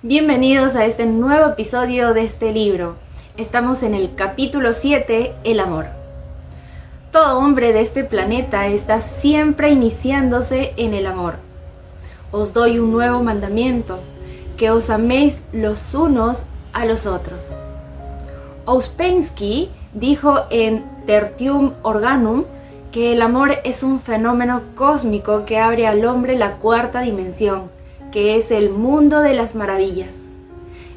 Bienvenidos a este nuevo episodio de este libro. Estamos en el capítulo 7, el amor. Todo hombre de este planeta está siempre iniciándose en el amor. Os doy un nuevo mandamiento, que os améis los unos a los otros. Ouspensky dijo en Tertium Organum que el amor es un fenómeno cósmico que abre al hombre la cuarta dimensión, que es el mundo de las maravillas.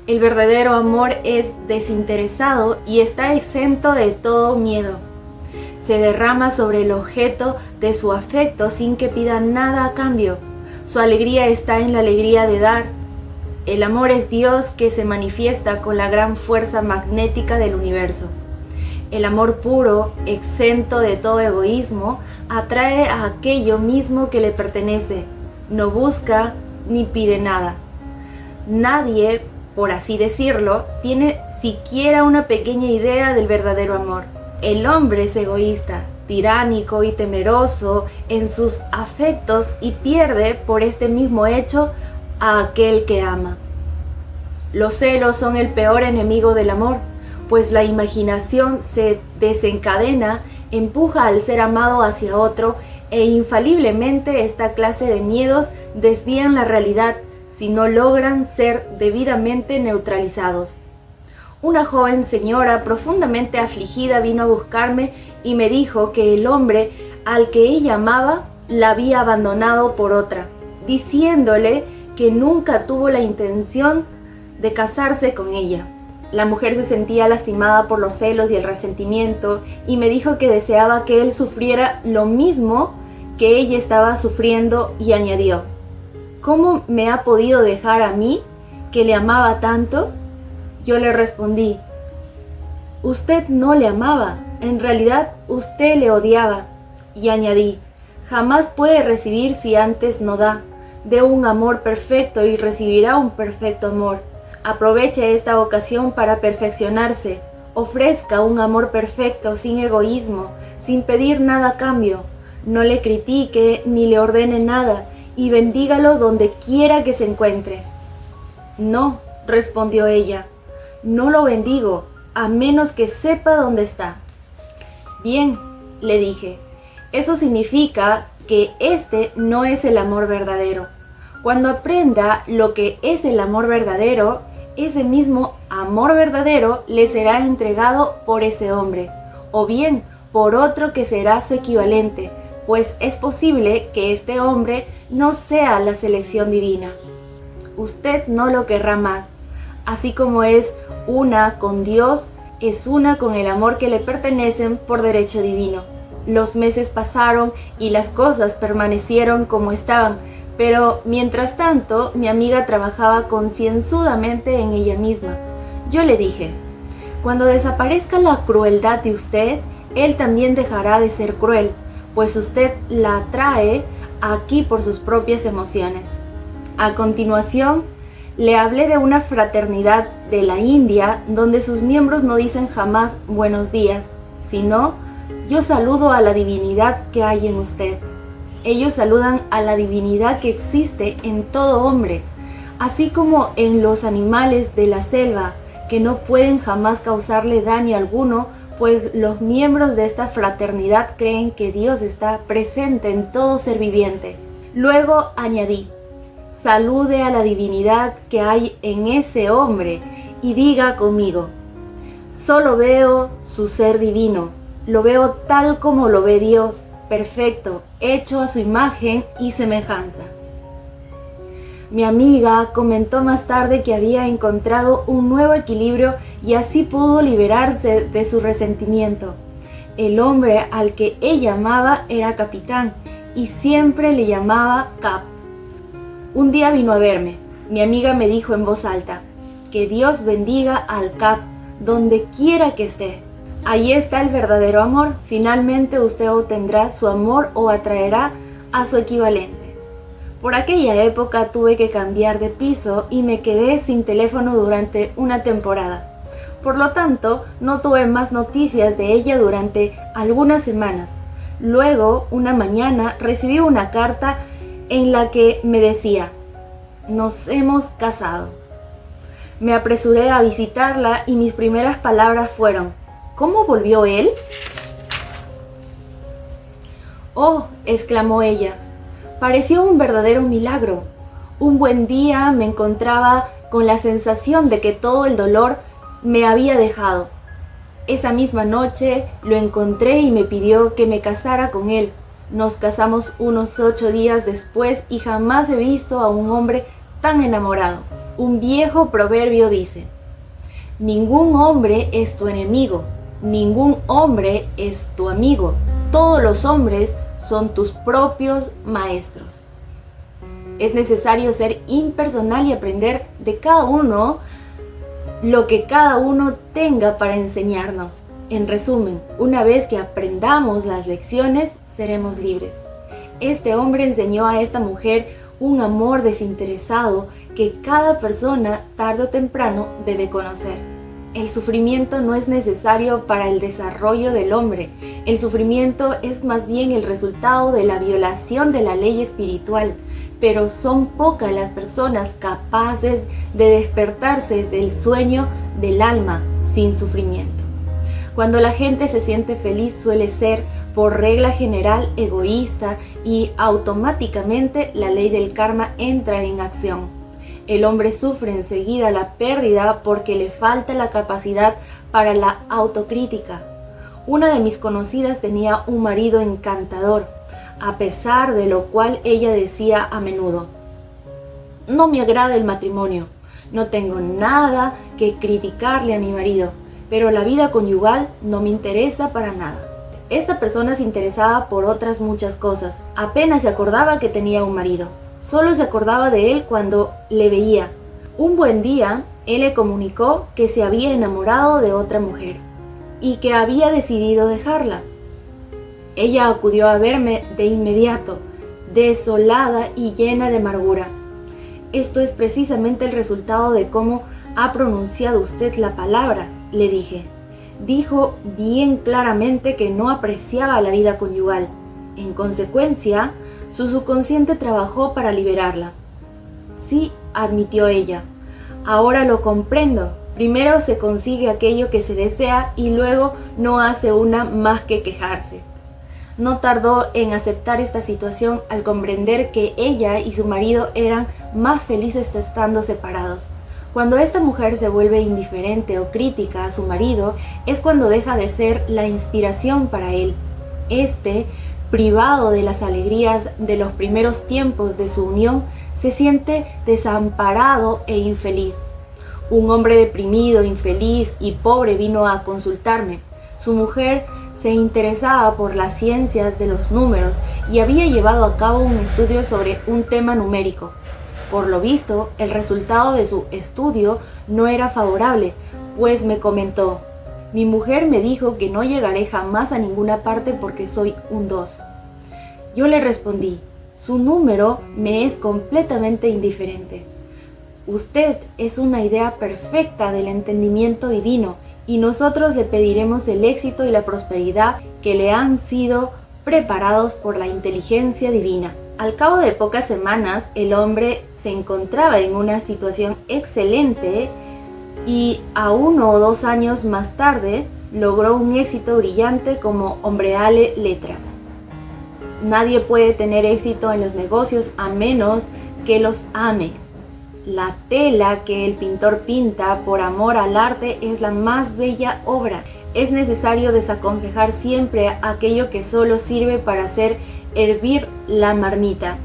El verdadero amor es desinteresado y está exento de todo miedo. Se derrama sobre el objeto de su afecto sin que pida nada a cambio. Su alegría está en la alegría de dar. El amor es Dios que se manifiesta con la gran fuerza magnética del universo. El amor puro, exento de todo egoísmo, atrae a aquello mismo que le pertenece. No busca ni pide nada. Nadie, por así decirlo, tiene siquiera una pequeña idea del verdadero amor. El hombre es egoísta, tiránico y temeroso en sus afectos y pierde por este mismo hecho a aquel que ama. Los celos son el peor enemigo del amor, pues la imaginación se desencadena, empuja al ser amado hacia otro e infaliblemente esta clase de miedos desvían la realidad si no logran ser debidamente neutralizados. Una joven señora profundamente afligida vino a buscarme y me dijo que el hombre al que ella amaba la había abandonado por otra, diciéndole que nunca tuvo la intención de casarse con ella. La mujer se sentía lastimada por los celos y el resentimiento y me dijo que deseaba que él sufriera lo mismo que ella estaba sufriendo y añadió: ¿cómo me ha podido dejar a mí, que le amaba tanto? Yo le respondí: usted no le amaba, en realidad usted le odiaba. Y añadí: jamás puede recibir si antes no da. Dé un amor perfecto y recibirá un perfecto amor. Aproveche esta ocasión para perfeccionarse. Ofrezca un amor perfecto, sin egoísmo, sin pedir nada a cambio. No le critique ni le ordene nada, y bendígalo donde quiera que se encuentre. No, respondió ella, no lo bendigo, a menos que sepa dónde está. Bien, le dije, eso significa que este no es el amor verdadero. Cuando aprenda lo que es el amor verdadero, ese mismo amor verdadero le será entregado por ese hombre, o bien por otro que será su equivalente, pues es posible que este hombre no sea la selección divina. Usted no lo querrá más, así como es una con Dios, es una con el amor que le pertenecen por derecho divino. Los meses pasaron y las cosas permanecieron como estaban, pero mientras tanto mi amiga trabajaba concienzudamente en ella misma. Yo le dije: cuando desaparezca la crueldad de usted, él también dejará de ser cruel, pues usted la atrae aquí por sus propias emociones. A continuación, le hablé de una fraternidad de la India donde sus miembros no dicen jamás buenos días, sino: yo saludo a la divinidad que hay en usted. Ellos saludan a la divinidad que existe en todo hombre, así como en los animales de la selva, que no pueden jamás causarle daño alguno, pues los miembros de esta fraternidad creen que Dios está presente en todo ser viviente. Luego añadí: salude a la divinidad que hay en ese hombre y diga conmigo: solo veo su ser divino, lo veo tal como lo ve Dios, perfecto, hecho a su imagen y semejanza. Mi amiga comentó más tarde que había encontrado un nuevo equilibrio y así pudo liberarse de su resentimiento. El hombre al que ella amaba era capitán y siempre le llamaba Cap. Un día vino a verme. Mi amiga me dijo en voz alta: que Dios bendiga al Cap donde quiera que esté. Ahí está el verdadero amor. Finalmente usted obtendrá su amor o atraerá a su equivalente. Por aquella época tuve que cambiar de piso y me quedé sin teléfono durante una temporada. Por lo tanto, no tuve más noticias de ella durante algunas semanas. Luego, una mañana, recibí una carta en la que me decía: nos hemos casado. Me apresuré a visitarla y mis primeras palabras fueron: ¿cómo volvió él? ¡Oh!, exclamó ella. Pareció un verdadero milagro. Un buen día me encontraba con la sensación de que todo el dolor me había dejado. Esa misma noche lo encontré y me pidió que me casara con él. Nos casamos unos 8 días después y jamás he visto a un hombre tan enamorado. Un viejo proverbio dice: ningún hombre es tu enemigo, ningún hombre es tu amigo. Todos los hombres son tus propios maestros. Es necesario ser impersonal y aprender de cada uno lo que cada uno tenga para enseñarnos. En resumen, una vez que aprendamos las lecciones, seremos libres. Este hombre enseñó a esta mujer un amor desinteresado que cada persona tarde o temprano debe conocer. El sufrimiento no es necesario para el desarrollo del hombre. El sufrimiento es más bien el resultado de la violación de la ley espiritual, pero son pocas las personas capaces de despertarse del sueño del alma sin sufrimiento. Cuando la gente se siente feliz suele ser, por regla general, egoísta y automáticamente la ley del karma entra en acción. El hombre sufre enseguida la pérdida porque le falta la capacidad para la autocrítica. Una de mis conocidas tenía un marido encantador, a pesar de lo cual ella decía a menudo: no me agrada el matrimonio, no tengo nada que criticarle a mi marido, pero la vida conyugal no me interesa para nada. Esta persona se interesaba por otras muchas cosas. Apenas se acordaba que tenía un marido. Solo se acordaba de él cuando le veía. Un buen día, él le comunicó que se había enamorado de otra mujer y que había decidido dejarla. Ella acudió a verme de inmediato, desolada y llena de amargura. Esto es precisamente el resultado de cómo ha pronunciado usted la palabra, le dije. Dijo bien claramente que no apreciaba la vida conyugal. En consecuencia, su subconsciente trabajó para liberarla. Sí, admitió ella. Ahora lo comprendo. Primero se consigue aquello que se desea y luego no hace una más que quejarse. No tardó en aceptar esta situación al comprender que ella y su marido eran más felices estando separados. Cuando esta mujer se vuelve indiferente o crítica a su marido, es cuando deja de ser la inspiración para él. Privado de las alegrías de los primeros tiempos de su unión, se siente desamparado e infeliz. Un hombre deprimido, infeliz y pobre vino a consultarme. Su mujer se interesaba por las ciencias de los números y había llevado a cabo un estudio sobre un tema numérico. Por lo visto, el resultado de su estudio no era favorable, pues me comentó: mi mujer me dijo que no llegaré jamás a ninguna parte porque soy un 2. Yo le respondí: su número me es completamente indiferente. Usted es una idea perfecta del entendimiento divino y nosotros le pediremos el éxito y la prosperidad que le han sido preparados por la inteligencia divina. Al cabo de pocas semanas, el hombre se encontraba en una situación excelente y a 1 o 2 años más tarde logró un éxito brillante como hombreale letras. Nadie puede tener éxito en los negocios a menos que los ame. La tela que el pintor pinta por amor al arte es la más bella obra. Es necesario desaconsejar siempre aquello que solo sirve para hacer hervir la marmita.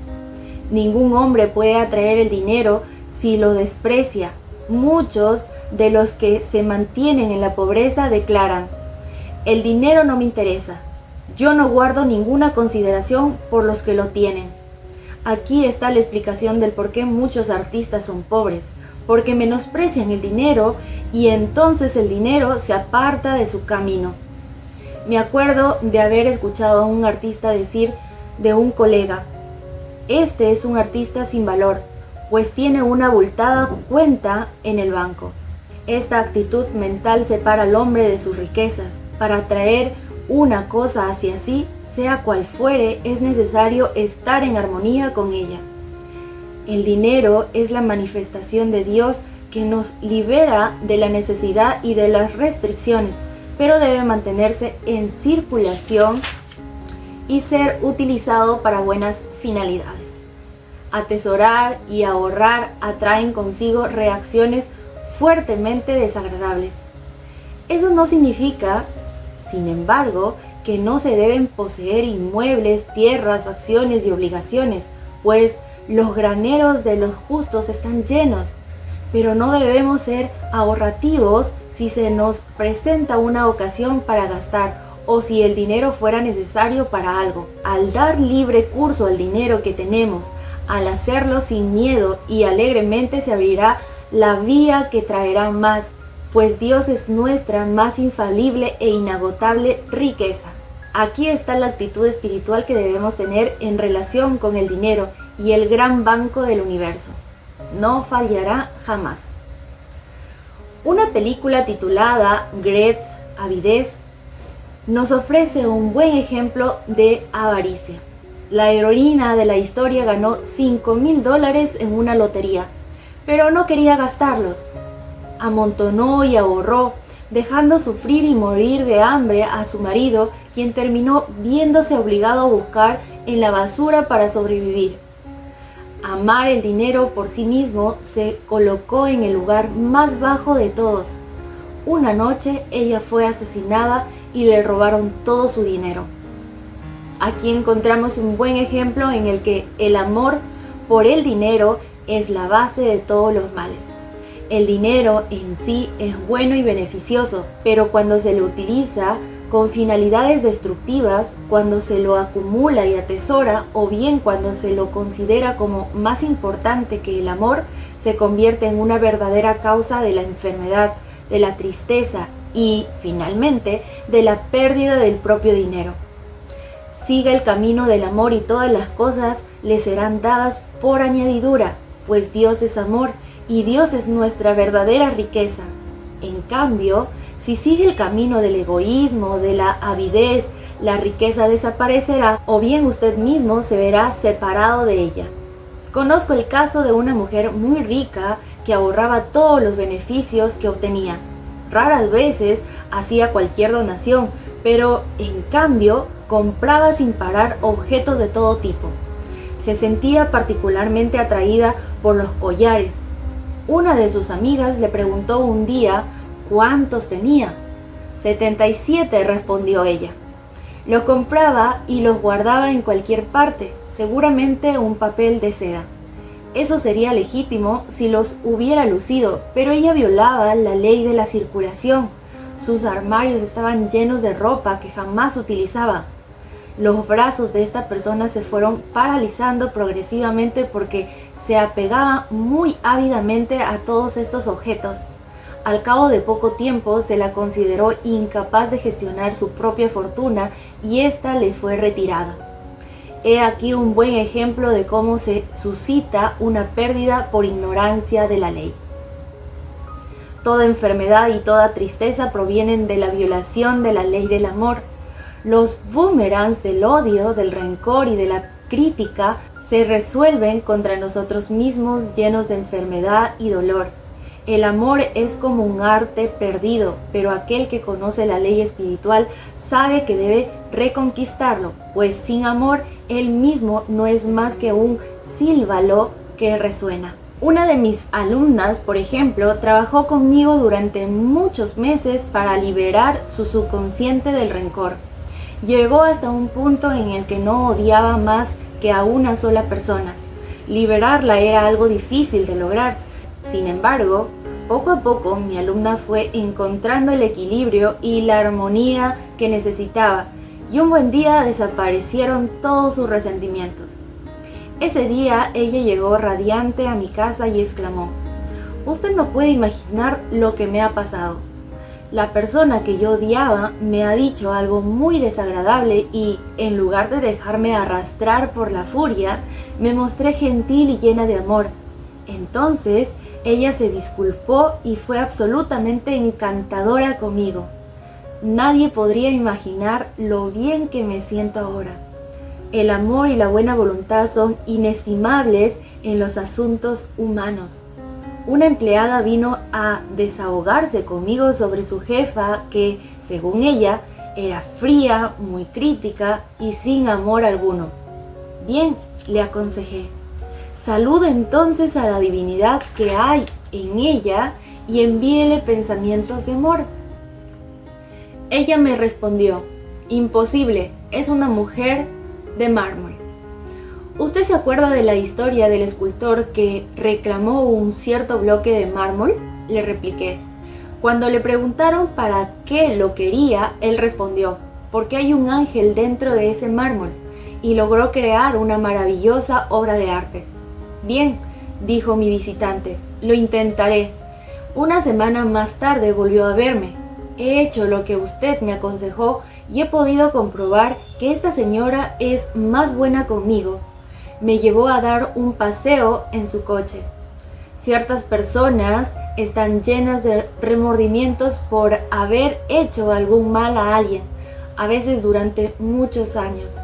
Ningún hombre puede atraer el dinero si lo desprecia. Muchos de los que se mantienen en la pobreza declaran: el dinero no me interesa. Yo no guardo ninguna consideración por los que lo tienen. Aquí está la explicación del por qué muchos artistas son pobres, porque menosprecian el dinero y entonces el dinero se aparta de su camino. Me acuerdo de haber escuchado a un artista decir de un colega: este es un artista sin valor, pues tiene una abultada cuenta en el banco. Esta actitud mental separa al hombre de sus riquezas. Para atraer una cosa hacia sí, sea cual fuere, es necesario estar en armonía con ella. El dinero es la manifestación de Dios que nos libera de la necesidad y de las restricciones, pero debe mantenerse en circulación y ser utilizado para buenas finalidades. Atesorar y ahorrar atraen consigo reacciones fuertemente desagradables. Eso no significa, sin embargo, que no se deben poseer inmuebles, tierras, acciones y obligaciones, pues los graneros de los justos están llenos, pero no debemos ser ahorrativos si se nos presenta una ocasión para gastar o si el dinero fuera necesario para algo. Al dar libre curso al dinero que tenemos, al hacerlo sin miedo y alegremente, se abrirá la vía que traerá más, pues Dios es nuestra más infalible e inagotable riqueza. Aquí está la actitud espiritual que debemos tener en relación con el dinero y el gran banco del universo. No fallará jamás. Una película titulada Greed, Avidez, nos ofrece un buen ejemplo de avaricia. La heroína de la historia ganó $5,000 en una lotería, pero no quería gastarlos. Amontonó y ahorró, dejando sufrir y morir de hambre a su marido, quien terminó viéndose obligado a buscar en la basura para sobrevivir. Amar el dinero por sí mismo, se colocó en el lugar más bajo de todos. Una noche ella fue asesinada y le robaron todo su dinero. Aquí encontramos un buen ejemplo en el que el amor por el dinero es la base de todos los males. El dinero en sí es bueno y beneficioso, pero cuando se lo utiliza con finalidades destructivas, cuando se lo acumula y atesora, o bien cuando se lo considera como más importante que el amor, se convierte en una verdadera causa de la enfermedad, de la tristeza y, finalmente, de la pérdida del propio dinero. Siga el camino del amor y todas las cosas le serán dadas por añadidura, pues Dios es amor y Dios es nuestra verdadera riqueza. En cambio, si sigue el camino del egoísmo, de la avidez, la riqueza desaparecerá o bien usted mismo se verá separado de ella. Conozco el caso de una mujer muy rica que ahorraba todos los beneficios que obtenía. Raras veces hacía cualquier donación, pero en cambio compraba sin parar objetos de todo tipo. Se sentía particularmente atraída por los collares. Una de sus amigas le preguntó un día cuántos tenía. 77, respondió ella. Los compraba y los guardaba en cualquier parte, seguramente un papel de seda. Eso sería legítimo si los hubiera lucido, pero ella violaba la ley de la circulación. Sus armarios estaban llenos de ropa que jamás utilizaba. Los brazos de esta persona se fueron paralizando progresivamente porque se apegaba muy ávidamente a todos estos objetos. Al cabo de poco tiempo se la consideró incapaz de gestionar su propia fortuna y ésta le fue retirada. He aquí un buen ejemplo de cómo se suscita una pérdida por ignorancia de la ley. Toda enfermedad y toda tristeza provienen de la violación de la ley del amor. Los boomerangs del odio, del rencor y de la crítica se resuelven contra nosotros mismos, llenos de enfermedad y dolor. El amor es como un arte perdido, pero aquel que conoce la ley espiritual sabe que debe reconquistarlo, pues sin amor, él mismo no es más que un címbalo que resuena. Una de mis alumnas, por ejemplo, trabajó conmigo durante muchos meses para liberar su subconsciente del rencor. Llegó hasta un punto en el que no odiaba más que a una sola persona. Liberarla era algo difícil de lograr. Sin embargo, poco a poco mi alumna fue encontrando el equilibrio y la armonía que necesitaba, y un buen día desaparecieron todos sus resentimientos. Ese día ella llegó radiante a mi casa y exclamó: «Usted no puede imaginar lo que me ha pasado. La persona que yo odiaba me ha dicho algo muy desagradable y, en lugar de dejarme arrastrar por la furia, me mostré gentil y llena de amor. Entonces, ella se disculpó y fue absolutamente encantadora conmigo. Nadie podría imaginar lo bien que me siento ahora. El amor y la buena voluntad son inestimables en los asuntos humanos». una empleada vino a desahogarse conmigo sobre su jefa que, según ella, era fría, muy crítica y sin amor alguno. Bien, le aconsejé. Salude entonces a la divinidad que hay en ella y envíele pensamientos de amor. Ella me respondió, imposible, es una mujer de mármol. ¿Usted se acuerda de la historia del escultor que reclamó un cierto bloque de mármol? Le repliqué. Cuando le preguntaron para qué lo quería, él respondió, porque hay un ángel dentro de ese mármol, y logró crear una maravillosa obra de arte. Bien, dijo mi visitante, lo intentaré. Una semana más tarde volvió a verme. He hecho lo que usted me aconsejó y he podido comprobar que esta señora es más buena conmigo. Me llevó a dar un paseo en su coche. Ciertas personas están llenas de remordimientos por haber hecho algún mal a alguien, a veces durante muchos años.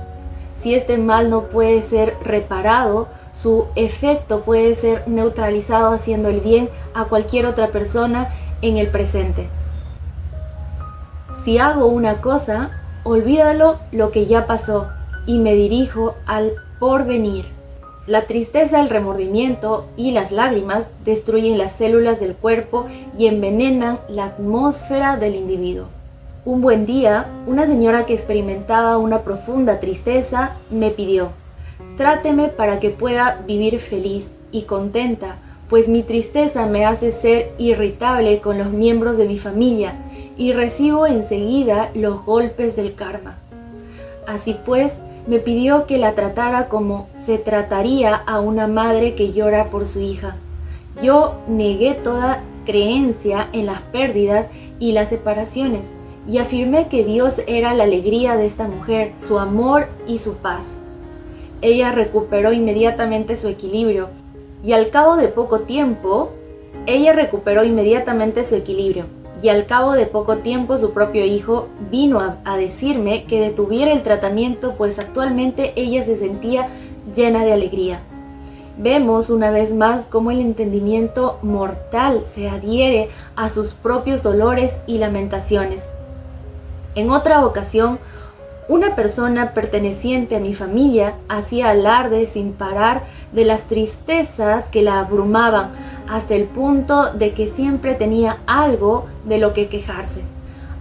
Si este mal no puede ser reparado, su efecto puede ser neutralizado haciendo el bien a cualquier otra persona en el presente. Si hago una cosa, olvídalo lo que ya pasó y me dirijo al porvenir. La tristeza, el remordimiento y las lágrimas destruyen las células del cuerpo y envenenan la atmósfera del individuo. Un buen día, una señora que experimentaba una profunda tristeza me pidió, tráteme para que pueda vivir feliz y contenta, pues mi tristeza me hace ser irritable con los miembros de mi familia y recibo enseguida los golpes del karma. Así pues, me pidió que la tratara como se trataría a una madre que llora por su hija. Yo negué toda creencia en las pérdidas y las separaciones y afirmé que Dios era la alegría de esta mujer, su amor y su paz. Ella recuperó inmediatamente su equilibrio y al cabo de poco tiempo su propio hijo vino a decirme que detuviera el tratamiento, pues actualmente ella se sentía llena de alegría. Vemos una vez más cómo el entendimiento mortal se adhiere a sus propios dolores y lamentaciones. En otra ocasión, una persona perteneciente a mi familia hacía alarde sin parar de las tristezas que la abrumaban, hasta el punto de que siempre tenía algo de lo que quejarse.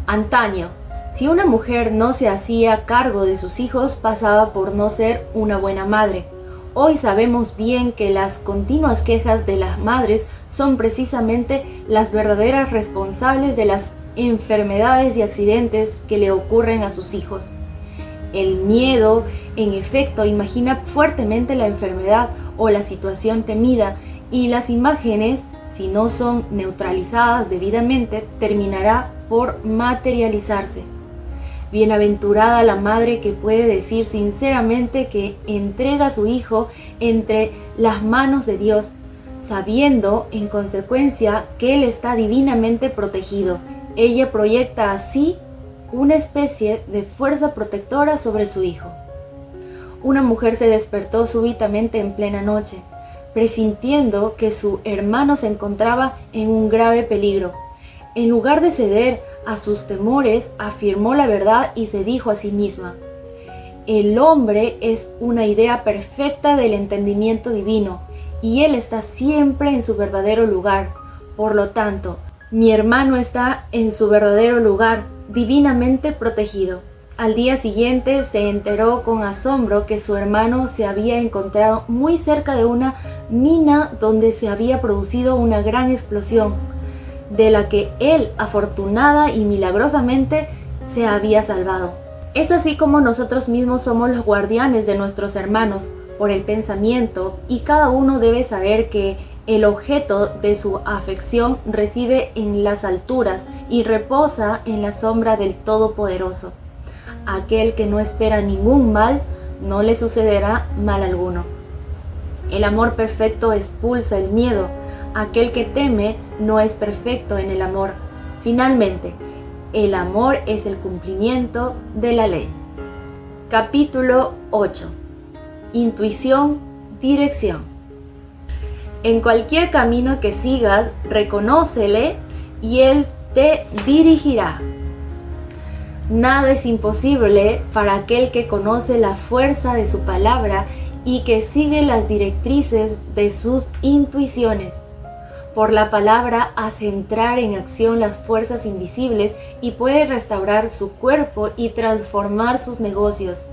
Antaño, si una mujer no se hacía cargo de sus hijos, pasaba por no ser una buena madre. Hoy sabemos bien que las continuas quejas de las madres son precisamente las verdaderas responsables de las enfermedades y accidentes que le ocurren a sus hijos. El miedo, en efecto, imagina fuertemente la enfermedad o la situación temida, y las imágenes, si no son neutralizadas debidamente, terminará por materializarse. Bienaventurada la madre que puede decir sinceramente que entrega a su hijo entre las manos de Dios, sabiendo en consecuencia que él está divinamente protegido. Ella proyecta así una especie de fuerza protectora sobre su hijo. Una mujer se despertó súbitamente en plena noche, presintiendo que su hermano se encontraba en un grave peligro. En lugar de ceder a sus temores, afirmó la verdad y se dijo a sí misma: el hombre es una idea perfecta del entendimiento divino, y él está siempre en su verdadero lugar. Por lo tanto, mi hermano está en su verdadero lugar, divinamente protegido. Al día siguiente se enteró con asombro que su hermano se había encontrado muy cerca de una mina donde se había producido una gran explosión, de la que él afortunada y milagrosamente se había salvado. Es así como nosotros mismos somos los guardianes de nuestros hermanos por el pensamiento, y cada uno debe saber que el objeto de su afección reside en las alturas y reposa en la sombra del Todopoderoso. Aquel que no espera ningún mal, no le sucederá mal alguno. El amor perfecto expulsa el miedo. Aquel que teme no es perfecto en el amor. Finalmente, el amor es el cumplimiento de la ley. Capítulo 8. Intuición, dirección. En cualquier camino que sigas, reconócele y Él te dirigirá. Nada es imposible para aquel que conoce la fuerza de su palabra y que sigue las directrices de sus intuiciones. Por la palabra hace entrar en acción las fuerzas invisibles y puede restaurar su cuerpo y transformar sus negocios.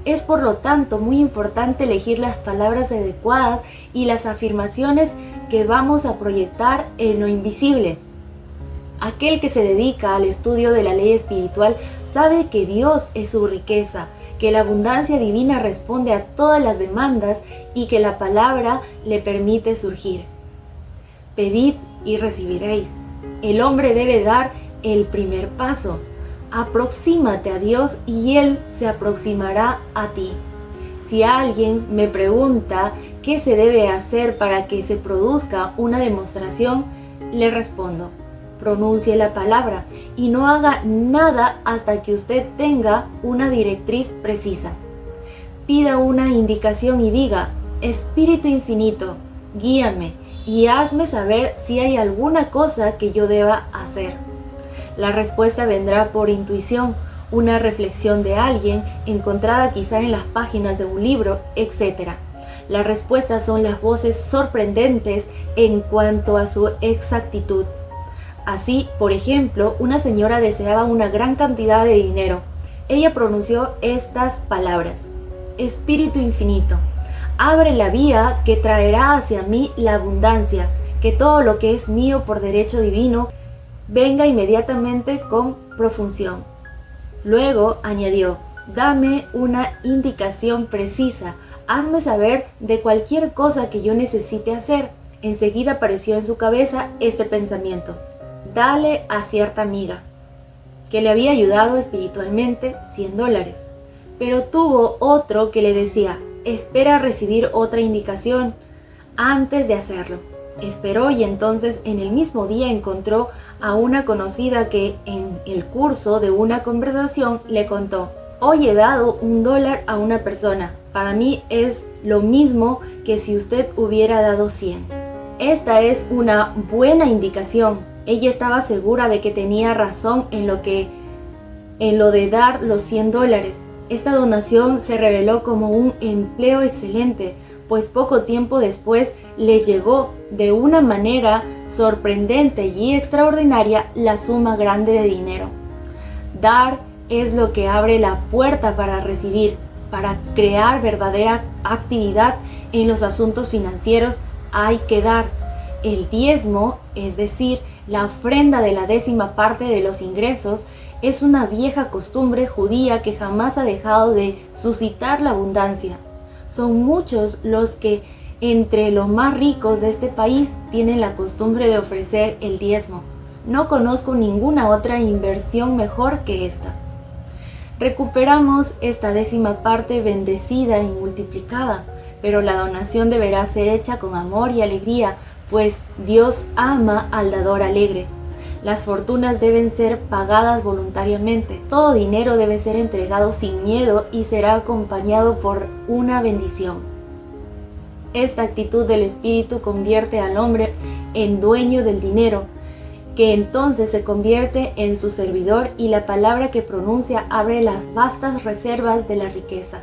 Es por lo tanto muy importante elegir las palabras adecuadas y las afirmaciones que vamos a proyectar en lo invisible. Aquel que se dedica al estudio de la ley espiritual sabe que Dios es su riqueza, que la abundancia divina responde a todas las demandas y que la palabra le permite surgir. Pedid y recibiréis. El hombre debe dar el primer paso. Aproxímate a Dios y Él se aproximará a ti. Si alguien me pregunta qué se debe hacer para que se produzca una demostración, le respondo: pronuncie la palabra y no haga nada hasta que usted tenga una directriz precisa. Pida una indicación y diga: Espíritu infinito, guíame y hazme saber si hay alguna cosa que yo deba hacer. La respuesta vendrá por intuición, una reflexión de alguien encontrada quizá en las páginas de un libro, etc. Las respuestas son las voces sorprendentes en cuanto a su exactitud. Así, por ejemplo, una señora deseaba una gran cantidad de dinero. Ella pronunció estas palabras: Espíritu infinito, abre la vía que traerá hacia mí la abundancia, que todo lo que es mío por derecho divino venga inmediatamente con profusión. Luego añadió: dame una indicación precisa, hazme saber de cualquier cosa que yo necesite hacer. Enseguida apareció en su cabeza este pensamiento: dale a cierta amiga que le había ayudado espiritualmente $100, pero tuvo otro que le decía: espera a recibir otra indicación antes de hacerlo. Esperó y entonces en el mismo día encontró a una conocida que en el curso de una conversación le contó: hoy he dado $1 a una persona, para mí es lo mismo que si usted hubiera dado 100. Esta es una buena indicación. Ella estaba segura de que tenía razón en lo de dar los $100. Esta donación se reveló como un empleo excelente, pues poco tiempo después le llegó de una manera sorprendente y extraordinaria la suma grande de dinero. Dar es lo que abre la puerta para recibir. Para crear verdadera actividad en los asuntos financieros hay que dar. El diezmo, es decir, la ofrenda de la 10ª parte de los ingresos, es una vieja costumbre judía que jamás ha dejado de suscitar la abundancia. Son muchos los que entre los más ricos de este país tienen la costumbre de ofrecer el diezmo. No conozco ninguna otra inversión mejor que esta. Recuperamos esta 10ª parte bendecida y multiplicada, pero la donación deberá ser hecha con amor y alegría, pues Dios ama al dador alegre. Las fortunas deben ser pagadas voluntariamente. Todo dinero debe ser entregado sin miedo y será acompañado por una bendición. Esta actitud del espíritu convierte al hombre en dueño del dinero, que entonces se convierte en su servidor, y la palabra que pronuncia abre las vastas reservas de la riqueza.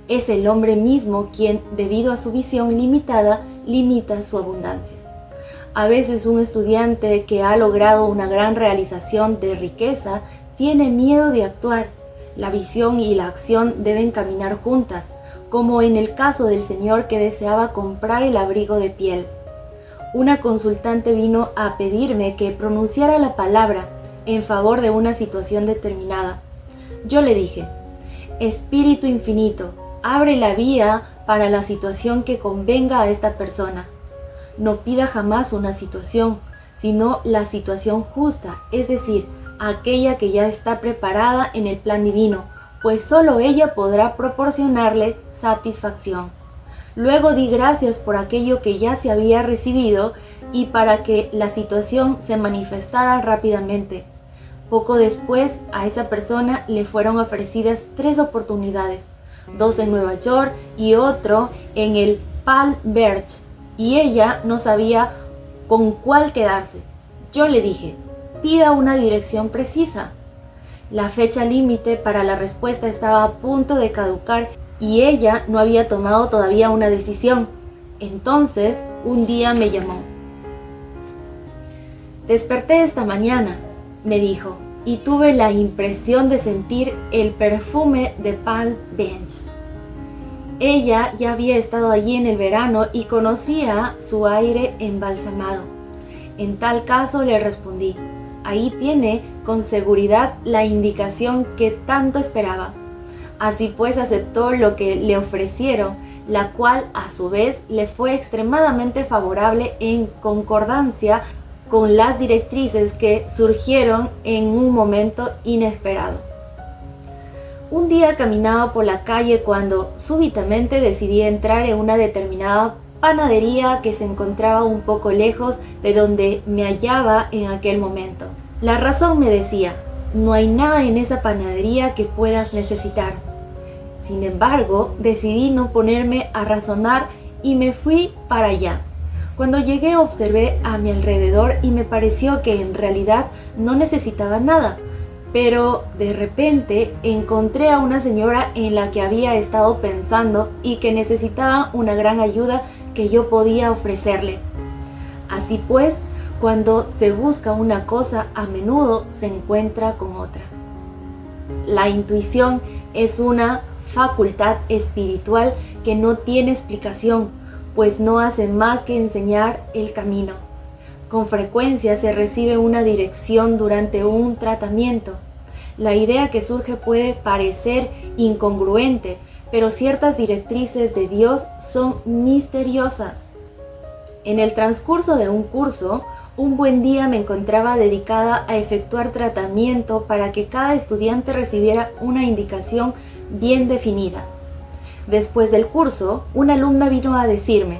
Es el hombre mismo quien, debido a su visión limitada, limita su abundancia. A veces un estudiante que ha logrado una gran realización de riqueza tiene miedo de actuar. La visión y la acción deben caminar juntas, como en el caso del señor que deseaba comprar el abrigo de piel. Una consultante vino a pedirme que pronunciara la palabra en favor de una situación determinada. Yo le dije: Espíritu infinito, abre la vía para la situación que convenga a esta persona. No pida jamás una situación, sino la situación justa, es decir, aquella que ya está preparada en el plan divino, pues solo ella podrá proporcionarle satisfacción. Luego di gracias por aquello que ya se había recibido y para que la situación se manifestara rápidamente. Poco después, a esa persona le fueron ofrecidas 3 oportunidades, 2 en Nueva York y otro en el Palm Beach. y ella no sabía con cuál quedarse. Yo le dije, pida una dirección precisa. La fecha límite para la respuesta estaba a punto de caducar y ella no había tomado todavía una decisión. Entonces, un día me llamó. Desperté esta mañana, me dijo, y tuve la impresión de sentir el perfume de Palm Beach. Ella ya había estado allí en el verano y conocía su aire embalsamado. En tal caso le respondí, ahí tiene con seguridad la indicación que tanto esperaba. Así pues aceptó lo que le ofrecieron, la cual a su vez le fue extremadamente favorable en concordancia con las directrices que surgieron en un momento inesperado. Un día caminaba por la calle cuando súbitamente decidí entrar en una determinada panadería que se encontraba un poco lejos de donde me hallaba en aquel momento. La razón me decía, no hay nada en esa panadería que puedas necesitar. Sin embargo, decidí no ponerme a razonar y me fui para allá. Cuando llegué observé a mi alrededor y me pareció que en realidad no necesitaba nada, pero de repente encontré a una señora en la que había estado pensando y que necesitaba una gran ayuda que yo podía ofrecerle. Así pues, cuando se busca una cosa, a menudo se encuentra con otra. La intuición es una facultad espiritual que no tiene explicación, pues no hace más que enseñar el camino. Con frecuencia se recibe una dirección durante un tratamiento. La idea que surge puede parecer incongruente, pero ciertas directrices de Dios son misteriosas. En el transcurso de un curso, un buen día me encontraba dedicada a efectuar tratamiento para que cada estudiante recibiera una indicación bien definida. Después del curso, una alumna vino a decirme,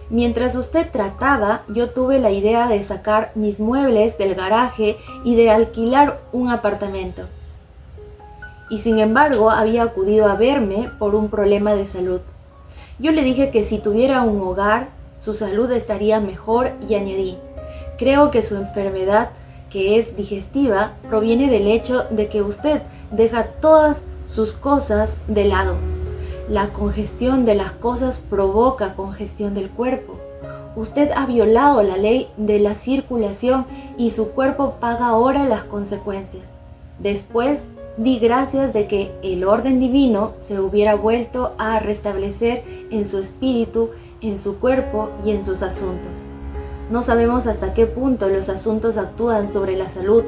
mientras usted trataba, yo tuve la idea de sacar mis muebles del garaje y de alquilar un apartamento. Y sin embargo, había acudido a verme por un problema de salud. Yo le dije que si tuviera un hogar, su salud estaría mejor y añadí, creo que su enfermedad, que es digestiva, proviene del hecho de que usted deja todas sus cosas de lado. La congestión de las cosas provoca congestión del cuerpo. Usted ha violado la ley de la circulación y su cuerpo paga ahora las consecuencias. Después, di gracias de que el orden divino se hubiera vuelto a restablecer en su espíritu, en su cuerpo y en sus asuntos. No sabemos hasta qué punto los asuntos actúan sobre la salud.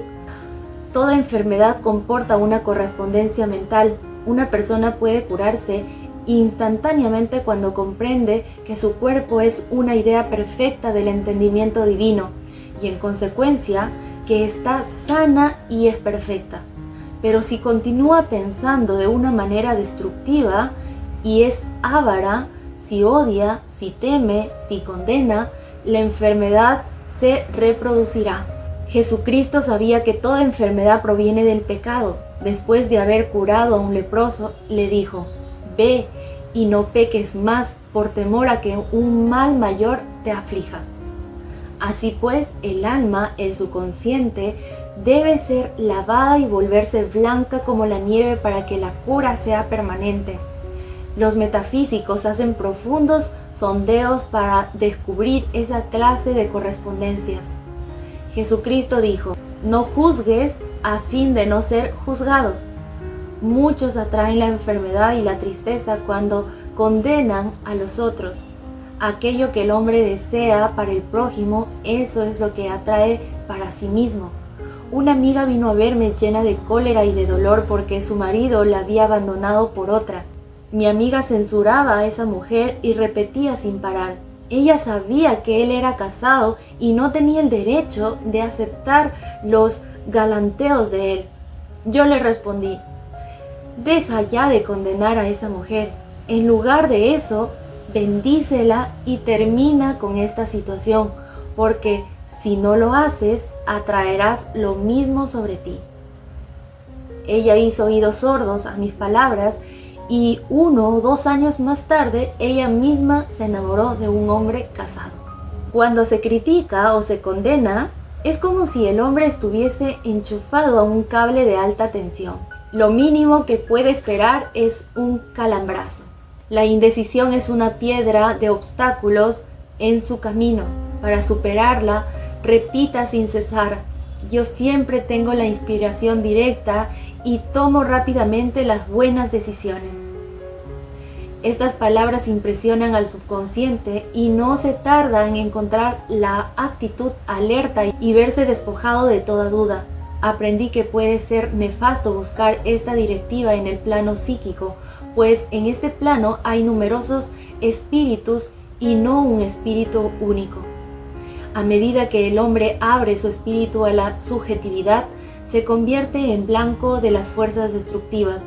Toda enfermedad comporta una correspondencia mental. Una persona puede curarse instantáneamente cuando comprende que su cuerpo es una idea perfecta del entendimiento divino y en consecuencia que está sana y es perfecta. Pero si continúa pensando de una manera destructiva y es avara, si odia, si teme, si condena, la enfermedad se reproducirá. Jesucristo sabía que toda enfermedad proviene del pecado. Después de haber curado a un leproso, le dijo, ve y no peques más por temor a que un mal mayor te aflija. Así pues, el alma, el subconsciente, debe ser lavada y volverse blanca como la nieve para que la cura sea permanente. Los metafísicos hacen profundos sondeos para descubrir esa clase de correspondencias. Jesucristo dijo, no juzgues a fin de no ser juzgado. Muchos atraen la enfermedad y la tristeza cuando condenan a los otros. Aquello que el hombre desea para el prójimo, eso es lo que atrae para sí mismo. Una amiga vino a verme llena de cólera y de dolor porque su marido la había abandonado por otra. Mi amiga censuraba a esa mujer y repetía sin parar. Ella sabía que él era casado y no tenía el derecho de aceptar los galanteos de él. Yo le respondí, deja ya de condenar a esa mujer. En lugar de eso, bendícela y termina con esta situación, porque si no lo haces, atraerás lo mismo sobre ti. Ella hizo oídos sordos a mis palabras y 1 o 2 años más tarde ella misma se enamoró de un hombre casado. Cuando se critica o se condena, es como si el hombre estuviese enchufado a un cable de alta tensión. Lo mínimo que puede esperar es un calambrazo. La indecisión es una piedra de obstáculos en su camino. Para superarla, repita sin cesar: yo siempre tengo la inspiración directa y tomo rápidamente las buenas decisiones. Estas palabras impresionan al subconsciente y no se tarda en encontrar la actitud alerta y verse despojado de toda duda. Aprendí que puede ser nefasto buscar esta directiva en el plano psíquico, pues en este plano hay numerosos espíritus y no un espíritu único. A medida que el hombre abre su espíritu a la subjetividad, se convierte en blanco de las fuerzas destructivas.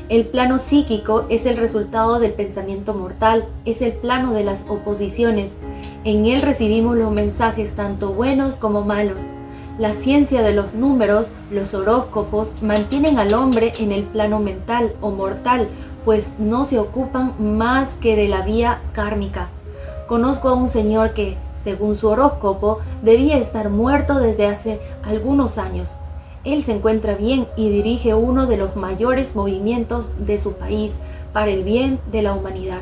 El plano psíquico es el resultado del pensamiento mortal, es el plano de las oposiciones. En él recibimos los mensajes tanto buenos como malos. La ciencia de los números, los horóscopos, mantienen al hombre en el plano mental o mortal, pues no se ocupan más que de la vía kármica. Conozco a un señor que, según su horóscopo, debía estar muerto desde hace algunos años. Él se encuentra bien y dirige uno de los mayores movimientos de su país para el bien de la humanidad.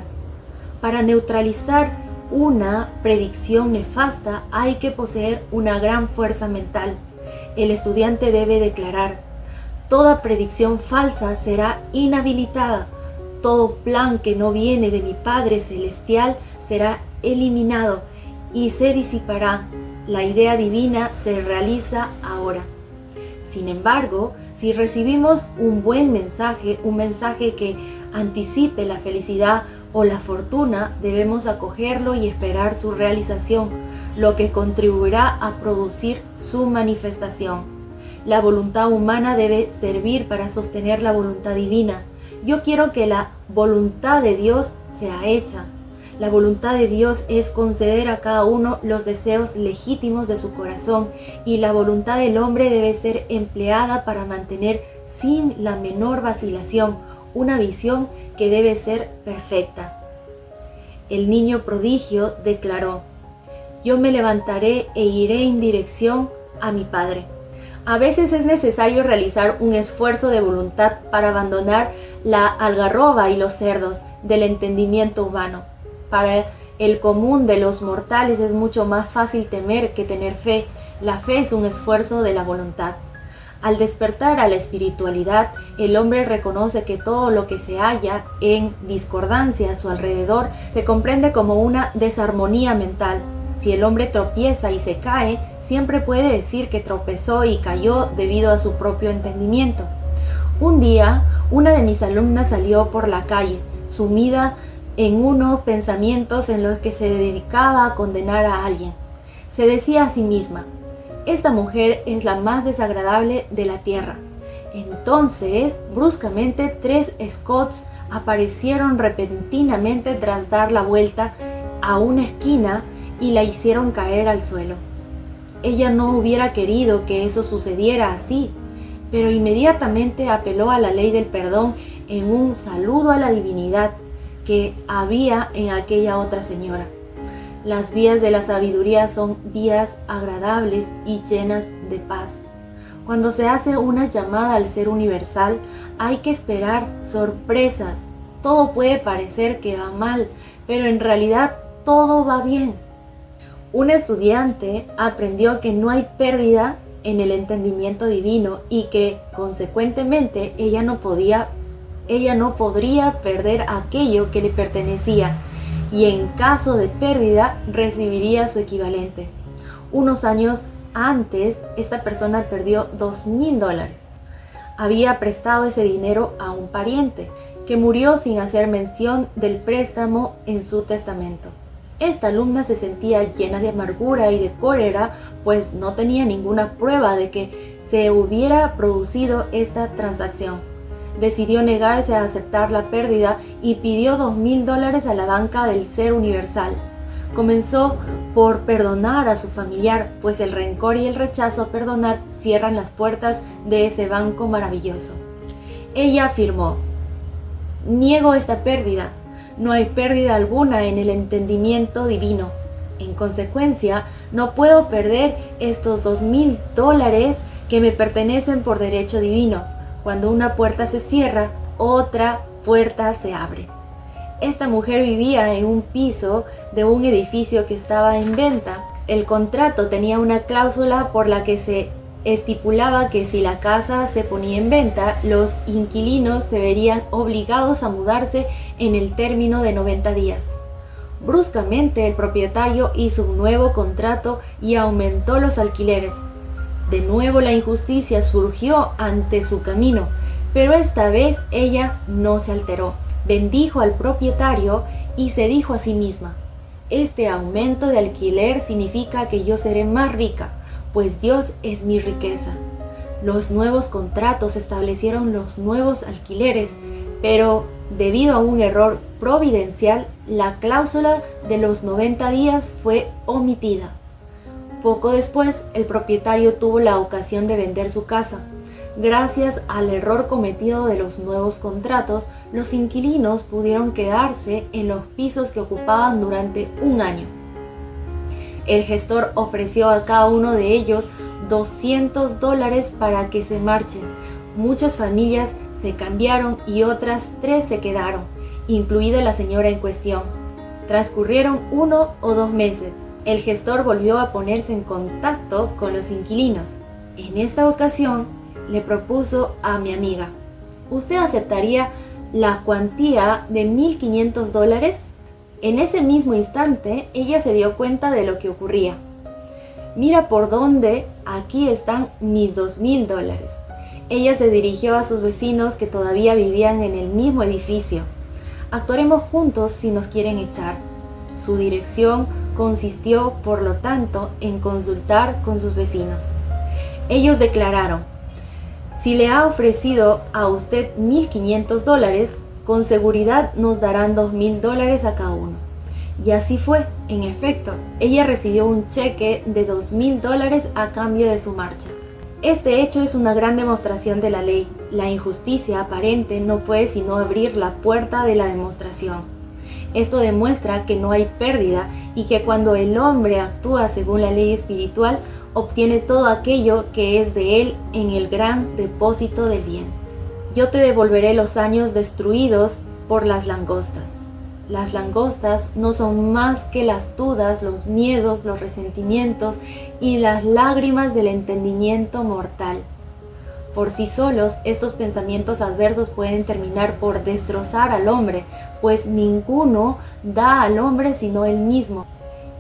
Para neutralizar una predicción nefasta hay que poseer una gran fuerza mental. El estudiante debe declarar: toda predicción falsa será inhabilitada, todo plan que no viene de mi Padre Celestial será eliminado y se disipará. La idea divina se realiza ahora. Sin embargo, si recibimos un buen mensaje, un mensaje que anticipe la felicidad o la fortuna, debemos acogerlo y esperar su realización, lo que contribuirá a producir su manifestación. La voluntad humana debe servir para sostener la voluntad divina. Yo quiero que la voluntad de Dios sea hecha. La voluntad de Dios es conceder a cada uno los deseos legítimos de su corazón, y la voluntad del hombre debe ser empleada para mantener sin la menor vacilación una visión que debe ser perfecta. El niño prodigio declaró: yo me levantaré e iré en dirección a mi Padre. A veces es necesario realizar un esfuerzo de voluntad para abandonar la algarroba y los cerdos del entendimiento humano. Para el común de los mortales es mucho más fácil temer que tener fe. La fe es un esfuerzo de la voluntad. Al despertar a la espiritualidad, el hombre reconoce que todo lo que se halla en discordancia a su alrededor se comprende como una desarmonía mental. Si el hombre tropieza y se cae, siempre puede decir que tropezó y cayó debido a su propio entendimiento. Un día, una de mis alumnas salió por la calle, sumida en unos pensamientos en los que se dedicaba a condenar a alguien. Se decía a sí misma: esta mujer es la más desagradable de la tierra. Entonces, bruscamente, 3 Scots aparecieron repentinamente tras dar la vuelta a una esquina y la hicieron caer al suelo. Ella no hubiera querido que eso sucediera así, pero inmediatamente apeló a la ley del perdón en un saludo a la divinidad que había en aquella otra señora. Las vías de la sabiduría son vías agradables y llenas de paz. Cuando se hace una llamada al ser universal, hay que esperar sorpresas. Todo puede parecer que va mal, pero en realidad todo va bien. Un estudiante aprendió que no hay pérdida en el entendimiento divino y que, consecuentemente, ella no podría perder aquello que le pertenecía, y en caso de pérdida recibiría su equivalente. Unos años antes, esta persona perdió $2,000. Había prestado ese dinero a un pariente que murió sin hacer mención del préstamo en su testamento. Esta alumna se sentía llena de amargura y de cólera, pues no tenía ninguna prueba de que se hubiera producido esta transacción. Decidió negarse a aceptar la pérdida y pidió $2,000 a la banca del Ser Universal. Comenzó por perdonar a su familiar, pues el rencor y el rechazo a perdonar cierran las puertas de ese banco maravilloso. Ella afirmó: Niego esta pérdida. No hay pérdida alguna en el entendimiento divino. En consecuencia, no puedo perder estos $2,000 que me pertenecen por derecho divino. Cuando una puerta se cierra, otra puerta se abre. Esta mujer vivía en un piso de un edificio que estaba en venta. El contrato tenía una cláusula por la que se estipulaba que si la casa se ponía en venta, los inquilinos se verían obligados a mudarse en el término de 90 días. Bruscamente el propietario hizo un nuevo contrato y aumentó los alquileres. De nuevo la injusticia surgió ante su camino, pero esta vez ella no se alteró. Bendijo al propietario y se dijo a sí misma: este aumento de alquiler significa que yo seré más rica, pues Dios es mi riqueza. Los nuevos contratos establecieron los nuevos alquileres, pero debido a un error providencial, la cláusula de los 90 días fue omitida. Poco después, el propietario tuvo la ocasión de vender su casa. Gracias al error cometido de los nuevos contratos, los inquilinos pudieron quedarse en los pisos que ocupaban durante un año. El gestor ofreció a cada uno de ellos $200 para que se marchen. Muchas familias se cambiaron y otras 3 se quedaron, incluida la señora en cuestión. Transcurrieron 1 o 2 meses. El gestor volvió a ponerse en contacto con los inquilinos. En esta ocasión, le propuso a mi amiga: ¿usted aceptaría la cuantía de $1,500? En ese mismo instante, ella se dio cuenta de lo que ocurría. Mira por dónde, aquí están mis $2,000. Ella se dirigió a sus vecinos que todavía vivían en el mismo edificio. Actuaremos juntos si nos quieren echar. Su dirección consistió, por lo tanto, en consultar con sus vecinos. Ellos declararon: si le ha ofrecido a usted $1,500, con seguridad nos darán $2,000 a cada uno. Y así fue. En efecto, ella recibió un cheque de $2,000 a cambio de su marcha. Este hecho es una gran demostración de la ley. La injusticia aparente no puede sino abrir la puerta de la demostración. Esto demuestra que no hay pérdida y que cuando el hombre actúa según la ley espiritual, obtiene todo aquello que es de él en el gran depósito del bien. Yo te devolveré los años destruidos por las langostas. Las langostas no son más que las dudas, los miedos, los resentimientos y las lágrimas del entendimiento mortal. Por sí solos, estos pensamientos adversos pueden terminar por destrozar al hombre, pues ninguno da al hombre sino él mismo,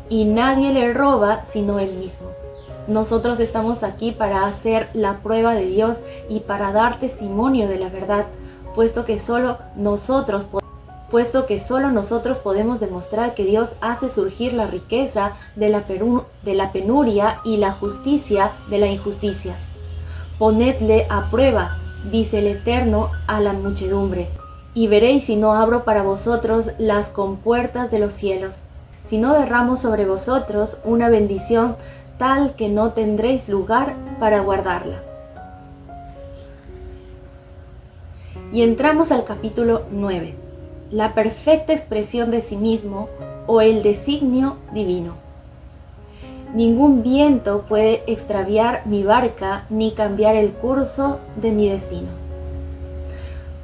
y nadie le roba sino él mismo. Nosotros estamos aquí para hacer la prueba de Dios y para dar testimonio de la verdad, puesto que solo nosotros podemos demostrar que Dios hace surgir la riqueza de la penuria y la justicia de la injusticia. Ponedle a prueba, dice el Eterno a la muchedumbre, y veréis si no abro para vosotros las compuertas de los cielos, si no derramo sobre vosotros una bendición tal que no tendréis lugar para guardarla. Y entramos al capítulo 9, la perfecta expresión de sí mismo o el designio divino. Ningún viento puede extraviar mi barca ni cambiar el curso de mi destino.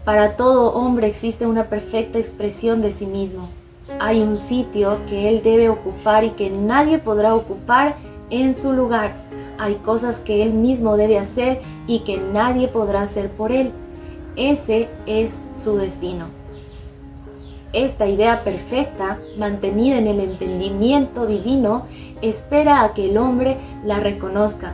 Para todo hombre existe una perfecta expresión de sí mismo. Hay un sitio que él debe ocupar y que nadie podrá ocupar en su lugar. Hay cosas que él mismo debe hacer y que nadie podrá hacer por él. Ese es su destino. Esta idea perfecta, mantenida en el entendimiento divino, espera a que el hombre la reconozca,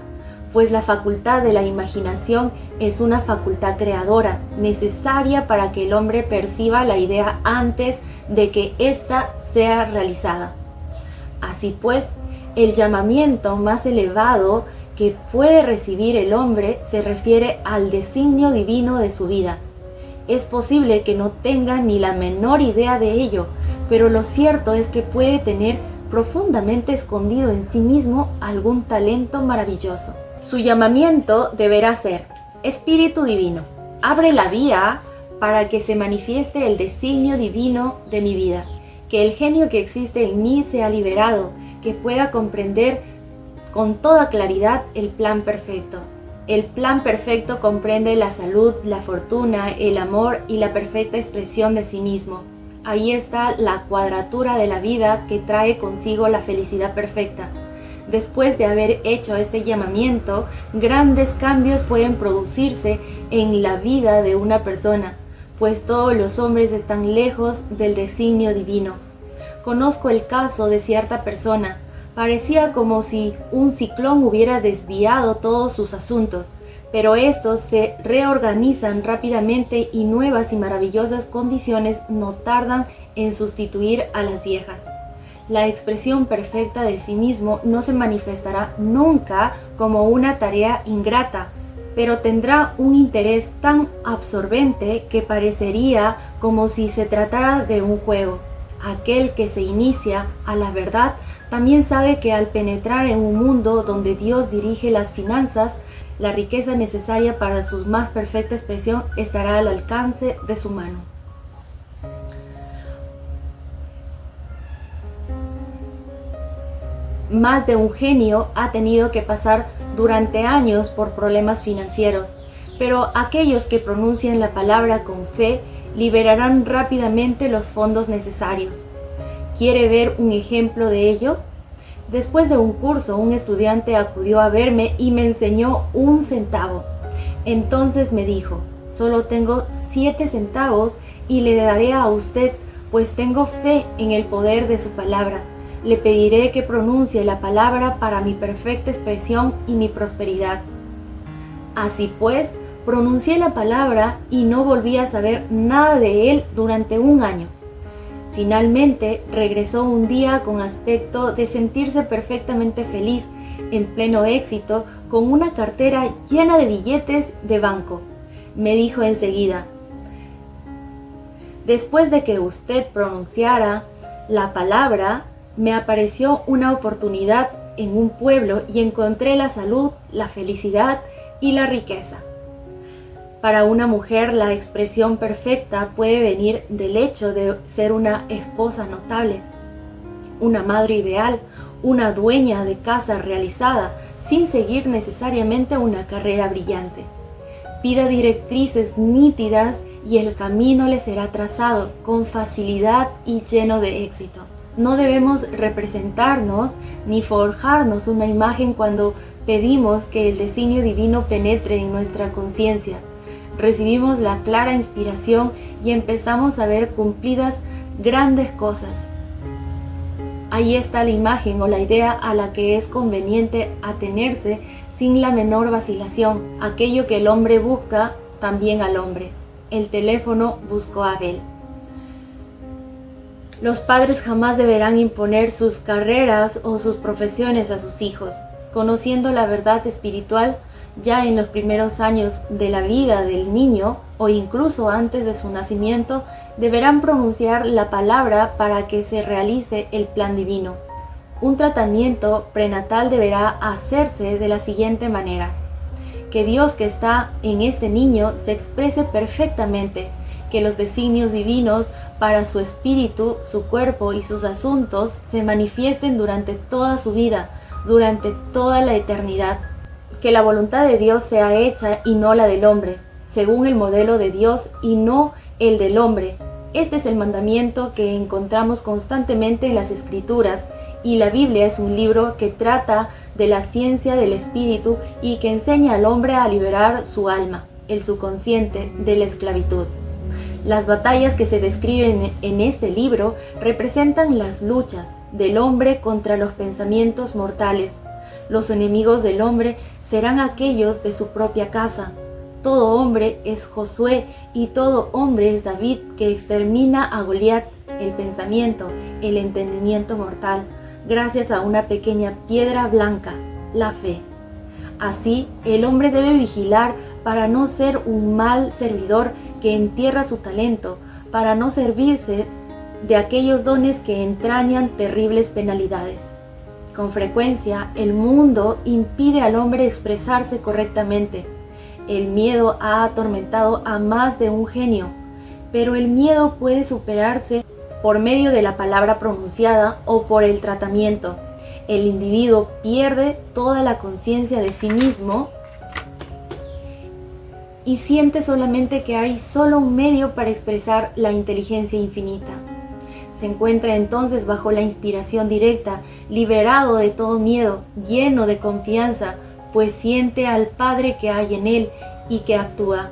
pues la facultad de la imaginación es una facultad creadora, necesaria para que el hombre perciba la idea antes de que ésta sea realizada. Así pues, el llamamiento más elevado que puede recibir el hombre se refiere al designio divino de su vida. Es posible que no tenga ni la menor idea de ello, pero lo cierto es que puede tener profundamente escondido en sí mismo algún talento maravilloso. Su llamamiento deberá ser: Espíritu Divino, abre la vía para que se manifieste el designio divino de mi vida, que el genio que existe en mí sea liberado, que pueda comprender con toda claridad el plan perfecto. El plan perfecto comprende la salud, la fortuna, el amor y la perfecta expresión de sí mismo. Ahí está la cuadratura de la vida que trae consigo la felicidad perfecta. Después de haber hecho este llamamiento, grandes cambios pueden producirse en la vida de una persona, pues todos los hombres están lejos del designio divino. Conozco el caso de cierta persona. Parecía como si un ciclón hubiera desviado todos sus asuntos, pero estos se reorganizan rápidamente y nuevas y maravillosas condiciones no tardan en sustituir a las viejas. La expresión perfecta de sí mismo no se manifestará nunca como una tarea ingrata, pero tendrá un interés tan absorbente que parecería como si se tratara de un juego. Aquel que se inicia a la verdad también sabe que al penetrar en un mundo donde Dios dirige las finanzas, la riqueza necesaria para su más perfecta expresión estará al alcance de su mano. Más de un genio ha tenido que pasar durante años por problemas financieros, pero aquellos que pronuncian la palabra con fe liberarán rápidamente los fondos necesarios. ¿Quiere ver un ejemplo de ello? Después de un curso, un estudiante acudió a verme y me enseñó 1 centavo. Entonces me dijo: solo tengo 7 centavos y le daré a usted, pues tengo fe en el poder de su palabra. Le pediré que pronuncie la palabra para mi perfecta expresión y mi prosperidad. Así pues, pronuncié la palabra y no volví a saber nada de él durante 1 año. Finalmente regresó un día con aspecto de sentirse perfectamente feliz, en pleno éxito, con una cartera llena de billetes de banco. Me dijo enseguida: después de que usted pronunciara la palabra, me apareció una oportunidad en un pueblo y encontré la salud, la felicidad y la riqueza. Para una mujer, la expresión perfecta puede venir del hecho de ser una esposa notable, una madre ideal, una dueña de casa realizada, sin seguir necesariamente una carrera brillante. Pida directrices nítidas y el camino le será trazado con facilidad y lleno de éxito. No debemos representarnos ni forjarnos una imagen cuando pedimos que el designio divino penetre en nuestra conciencia. Recibimos la clara inspiración y empezamos a ver cumplidas grandes cosas. Ahí está la imagen o la idea a la que es conveniente atenerse sin la menor vacilación. Aquello que el hombre busca, también al hombre. El teléfono buscó a Abel. Los padres jamás deberán imponer sus carreras o sus profesiones a sus hijos. Conociendo la verdad espiritual, ya en los primeros años de la vida del niño o incluso antes de su nacimiento, deberán pronunciar la palabra para que se realice el plan divino. Un tratamiento prenatal deberá hacerse de la siguiente manera: que Dios que está en este niño se exprese perfectamente, que los designios divinos para su espíritu, su cuerpo y sus asuntos se manifiesten durante toda su vida, durante toda la eternidad. Que la voluntad de Dios sea hecha y no la del hombre, según el modelo de Dios y no el del hombre. Este es el mandamiento que encontramos constantemente en las Escrituras, y la Biblia es un libro que trata de la ciencia del espíritu y que enseña al hombre a liberar su alma, el subconsciente, de la esclavitud. Las batallas que se describen en este libro representan las luchas del hombre contra los pensamientos mortales. Los enemigos del hombre serán aquellos de su propia casa. Todo hombre es Josué y todo hombre es David, que extermina a Goliat, el pensamiento, el entendimiento mortal, gracias a una pequeña piedra blanca, la fe. Así, el hombre debe vigilar para no ser un mal servidor que entierra su talento, para no servirse de aquellos dones que entrañan terribles penalidades. Con frecuencia, el mundo impide al hombre expresarse correctamente. El miedo ha atormentado a más de un genio. pero el miedo puede superarse por medio de la palabra pronunciada o por el tratamiento. El individuo pierde toda la conciencia de sí mismo y siente solamente que hay solo un medio para expresar la inteligencia infinita. Se encuentra entonces bajo la inspiración directa, liberado de todo miedo, lleno de confianza, pues siente al Padre que hay en él y que actúa.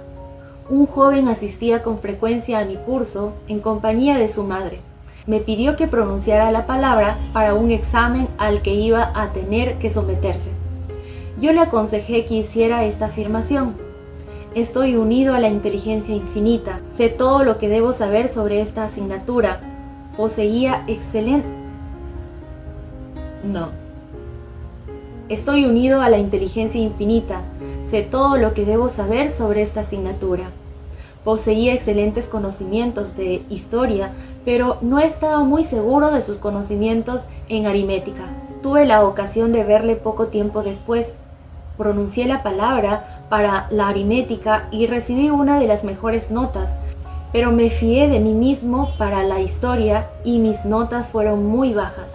Un joven asistía con frecuencia a mi curso en compañía de su madre. Me pidió que pronunciara la palabra para un examen al que iba a tener que someterse. Yo le aconsejé que hiciera esta afirmación: estoy unido a la inteligencia infinita, sé todo lo que debo saber sobre esta asignatura, Estoy unido a la inteligencia infinita, sé todo lo que debo saber sobre esta asignatura. Poseía excelentes conocimientos de historia, pero no estaba muy seguro de sus conocimientos en aritmética. Tuve la ocasión de verle poco tiempo después. Pronuncié la palabra para la aritmética y recibí una de las mejores notas, pero me fié de mí mismo para la historia y mis notas fueron muy bajas.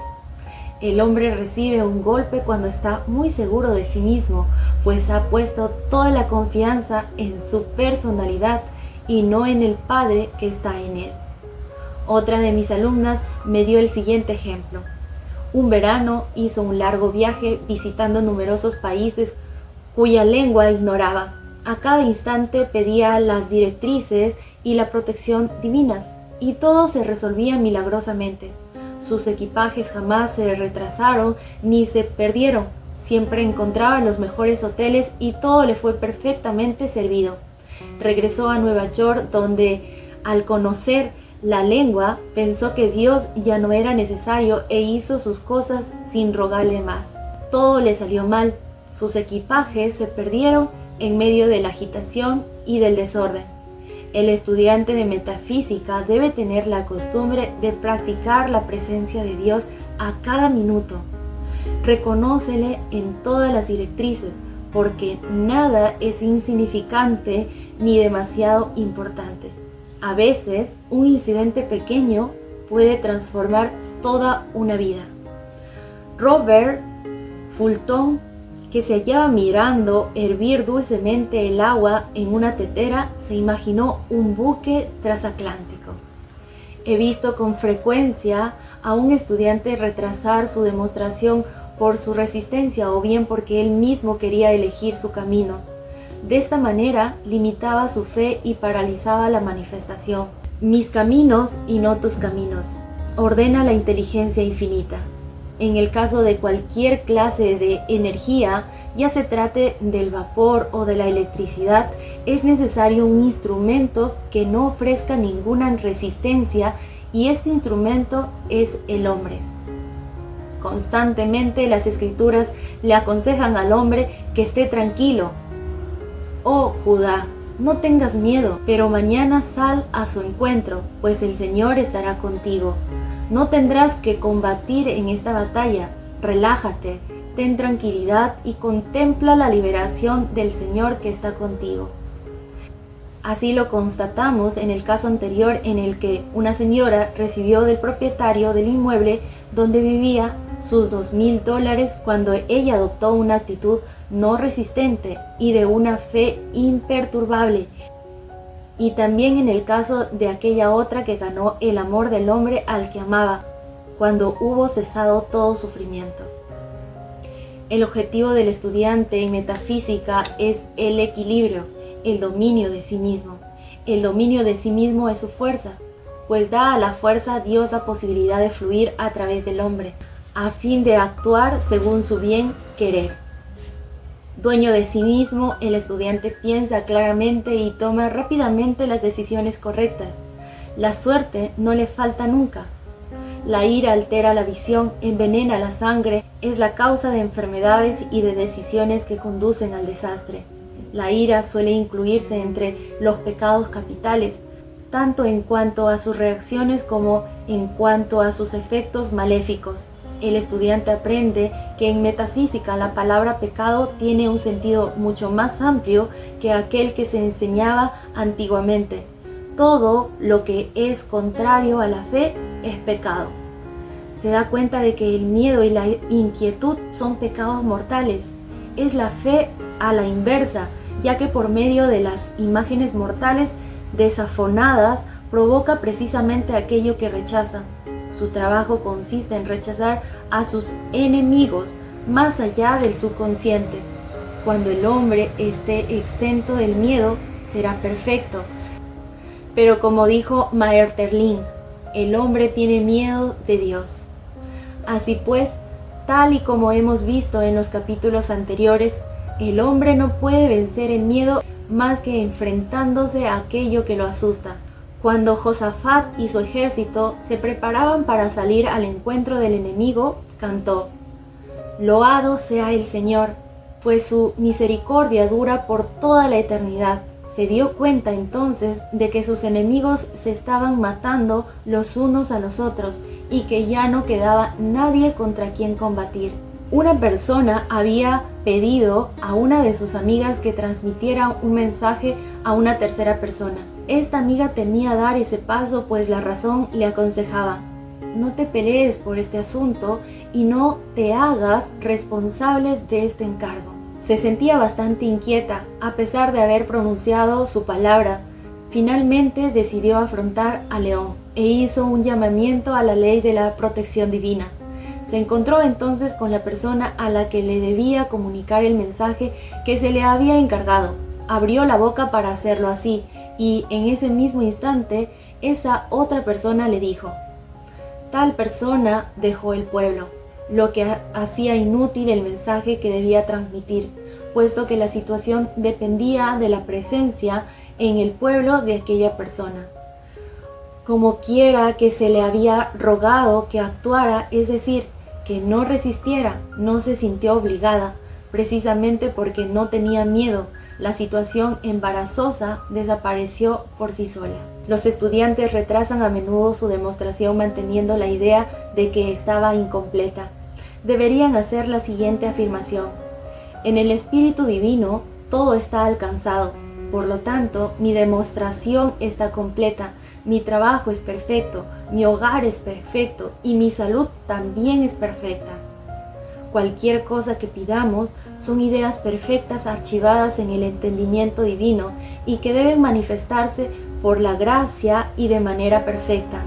El hombre recibe un golpe cuando está muy seguro de sí mismo, pues ha puesto toda la confianza en su personalidad y no en el Padre que está en él. Otra de mis alumnas me dio el siguiente ejemplo. Un verano hizo un largo viaje visitando numerosos países cuya lengua ignoraba. A cada instante pedía las directrices y la protección divinas, y todo se resolvía milagrosamente. Sus equipajes jamás se retrasaron ni se perdieron. Siempre encontraba los mejores hoteles y todo le fue perfectamente servido. Regresó a Nueva York, donde, al conocer la lengua, pensó que Dios ya no era necesario e hizo sus cosas sin rogarle más. Todo le salió mal. Sus equipajes se perdieron en medio de la agitación y del desorden. El estudiante de metafísica debe tener la costumbre de practicar la presencia de Dios a cada minuto. Reconócele en todas las directrices, porque nada es insignificante ni demasiado importante. A veces, un incidente pequeño puede transformar toda una vida. Robert Fulton, que se hallaba mirando hervir dulcemente el agua en una tetera, se imaginó un buque transatlántico. He visto con frecuencia a un estudiante retrasar su demostración por su resistencia o bien porque él mismo quería elegir su camino. De esta manera limitaba su fe y paralizaba la manifestación. Mis caminos y no tus caminos. Ordena la inteligencia infinita. En el caso de cualquier clase de energía, ya se trate del vapor o de la electricidad, es necesario un instrumento que no ofrezca ninguna resistencia, y este instrumento es el hombre. Constantemente las escrituras le aconsejan al hombre que esté tranquilo. Oh Judá, no tengas miedo, pero mañana sal a su encuentro, pues el Señor estará contigo. No tendrás que combatir en esta batalla. Relájate, ten tranquilidad y contempla la liberación del Señor que está contigo. Así lo constatamos en el caso anterior, en el que una señora recibió del propietario del inmueble donde vivía sus $2,000 cuando ella adoptó una actitud no resistente y de una fe imperturbable. Y también en el caso de aquella otra que ganó el amor del hombre al que amaba, cuando hubo cesado todo sufrimiento. El objetivo del estudiante en metafísica es el equilibrio, el dominio de sí mismo. El dominio de sí mismo es su fuerza, pues da a la fuerza a Dios la posibilidad de fluir a través del hombre, a fin de actuar según su bien querer. Dueño de sí mismo, el estudiante piensa claramente y toma rápidamente las decisiones correctas. La suerte no le falta nunca. La ira altera la visión, envenena la sangre, es la causa de enfermedades y de decisiones que conducen al desastre. La ira suele incluirse entre los pecados capitales, tanto en cuanto a sus reacciones como en cuanto a sus efectos maléficos. El estudiante aprende que en metafísica la palabra pecado tiene un sentido mucho más amplio que aquel que se enseñaba antiguamente. todo lo que es contrario a la fe es pecado. Se da cuenta de que el miedo y la inquietud son pecados mortales. Es la fe a la inversa, ya que por medio de las imágenes mortales desafonadas provoca precisamente aquello que rechaza. Su trabajo consiste en rechazar a sus enemigos más allá del subconsciente. Cuando el hombre esté exento del miedo, será perfecto. Pero como dijo Maeterlinck, el hombre tiene miedo de Dios. Así pues, tal y como hemos visto en los capítulos anteriores, el hombre no puede vencer el miedo más que enfrentándose a aquello que lo asusta. Cuando Josafat y su ejército se preparaban para salir al encuentro del enemigo, cantó: «Loado sea el Señor, pues su misericordia dura por toda la eternidad». Se dio cuenta entonces de que sus enemigos se estaban matando los unos a los otros y que ya no quedaba nadie contra quien combatir. Una persona había pedido a una de sus amigas que transmitiera un mensaje a una tercera persona. Esta amiga temía dar ese paso, pues la razón le aconsejaba: no te pelees por este asunto y no te hagas responsable de este encargo. Se sentía bastante inquieta, a pesar de haber pronunciado su palabra. Finalmente decidió afrontar a León e hizo un llamamiento a la ley de la protección divina. Se encontró entonces con la persona a la que le debía comunicar el mensaje que se le había encargado. Abrió la boca para hacerlo así, y en ese mismo instante esa otra persona le dijo: tal persona dejó el pueblo, lo que hacía inútil el mensaje que debía transmitir, puesto que la situación dependía de la presencia en el pueblo de aquella persona. Como quiera que se le había rogado que actuara, es decir, que no resistiera, no se sintió obligada, precisamente porque no tenía miedo. La situación embarazosa desapareció por sí sola. Los estudiantes retrasan a menudo su demostración manteniendo la idea de que estaba incompleta. Deberían hacer la siguiente afirmación: en el Espíritu Divino todo está alcanzado. Por lo tanto, mi demostración está completa, mi trabajo es perfecto, mi hogar es perfecto y mi salud también es perfecta. Cualquier cosa que pidamos son ideas perfectas archivadas en el entendimiento divino y que deben manifestarse por la gracia y de manera perfecta.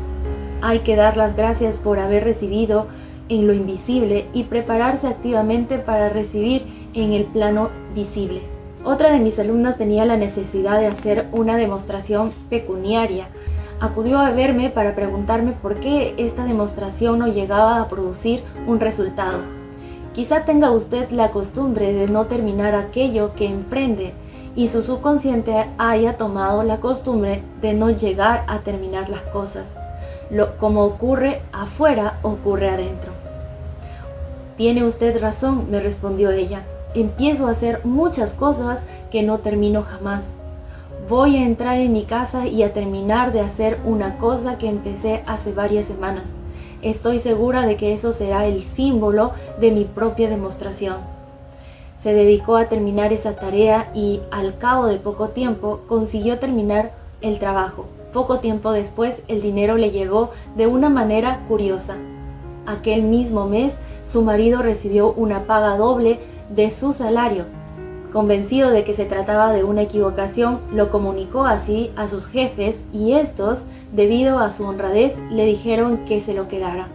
Hay que dar las gracias por haber recibido en lo invisible y prepararse activamente para recibir en el plano visible. Otra de mis alumnas tenía la necesidad de hacer una demostración pecuniaria. Acudió a verme para preguntarme por qué esta demostración no llegaba a producir un resultado. Quizá tenga usted la costumbre de no terminar aquello que emprende y su subconsciente haya tomado la costumbre de no llegar a terminar las cosas. Como ocurre afuera, ocurre adentro. Tiene usted razón, me respondió ella. Empiezo a hacer muchas cosas que no termino jamás. Voy a entrar en mi casa y a terminar de hacer una cosa que empecé hace varias semanas. Estoy segura de que eso será el símbolo de mi propia demostración. Se dedicó a terminar esa tarea y, al cabo de poco tiempo, consiguió terminar el trabajo. Poco tiempo después, el dinero le llegó de una manera curiosa. Aquel mismo mes, su marido recibió una paga doble de su salario. Convencido de que se trataba de una equivocación, lo comunicó así a sus jefes y estos, debido a su honradez, le dijeron que se lo quedara.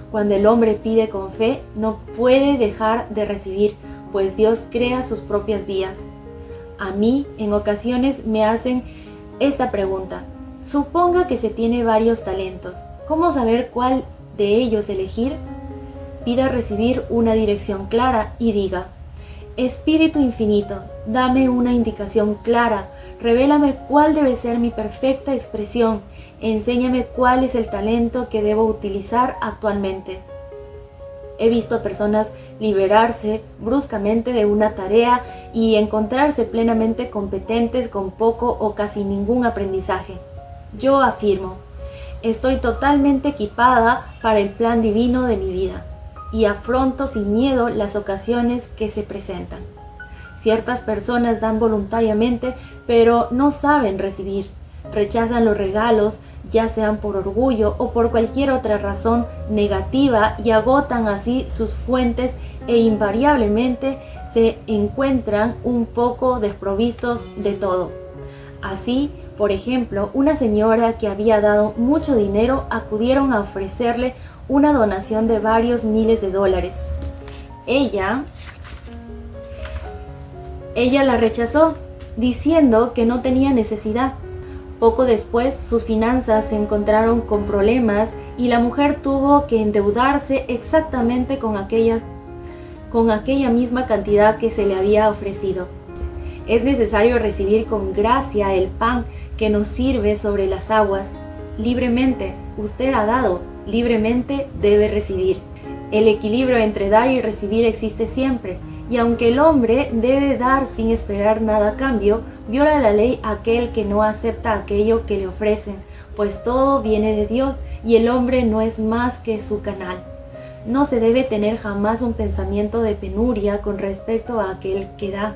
Cuando el hombre pide con fe, no puede dejar de recibir, pues Dios crea sus propias vías. A mí, en ocasiones, me hacen esta pregunta: suponga que se tiene varios talentos, ¿cómo saber cuál de ellos elegir? Pida recibir una dirección clara y diga: Espíritu infinito, dame una indicación clara, revélame cuál debe ser mi perfecta expresión, enséñame cuál es el talento que debo utilizar actualmente. He visto a personas liberarse bruscamente de una tarea y encontrarse plenamente competentes con poco o casi ningún aprendizaje. Yo afirmo, estoy totalmente equipada para el plan divino de mi vida y afronto sin miedo las ocasiones que se presentan. Ciertas personas dan voluntariamente, pero no saben recibir. Rechazan los regalos, ya sean por orgullo o por cualquier otra razón negativa, y agotan así sus fuentes e invariablemente se encuentran un poco desprovistos de todo. Así, por ejemplo, una señora que había dado mucho dinero acudieron a ofrecerle una donación de varios miles de dólares. Ella la rechazó, diciendo que no tenía necesidad. Poco después, sus finanzas se encontraron con problemas y la mujer tuvo que endeudarse exactamente con aquella misma cantidad que se le había ofrecido. Es necesario recibir con gracia el pan que nos sirve sobre las aguas. Libremente usted ha dado, libremente debe recibir. El equilibrio entre dar y recibir existe siempre, y aunque el hombre debe dar sin esperar nada a cambio, viola la ley aquel que no acepta aquello que le ofrecen, pues todo viene de Dios y el hombre no es más que su canal. No se debe tener jamás un pensamiento de penuria con respecto a aquel que da.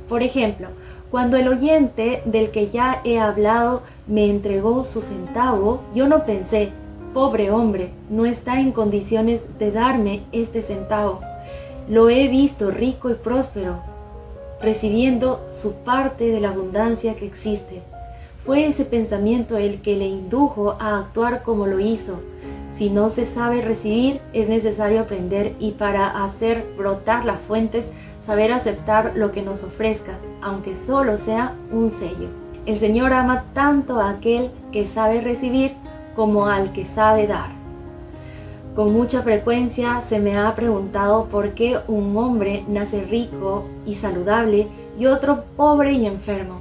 Por ejemplo, cuando el oyente del que ya he hablado me entregó su centavo, yo no pensé, pobre hombre, no está en condiciones de darme este centavo. Lo he visto rico y próspero, recibiendo su parte de la abundancia que existe. Fue ese pensamiento el que le indujo a actuar como lo hizo. Si no se sabe recibir, es necesario aprender, y para hacer brotar las fuentes, saber aceptar lo que nos ofrezca, aunque solo sea un sello. El Señor ama tanto a aquel que sabe recibir como al que sabe dar. Con mucha frecuencia se me ha preguntado por qué un hombre nace rico y saludable y otro pobre y enfermo.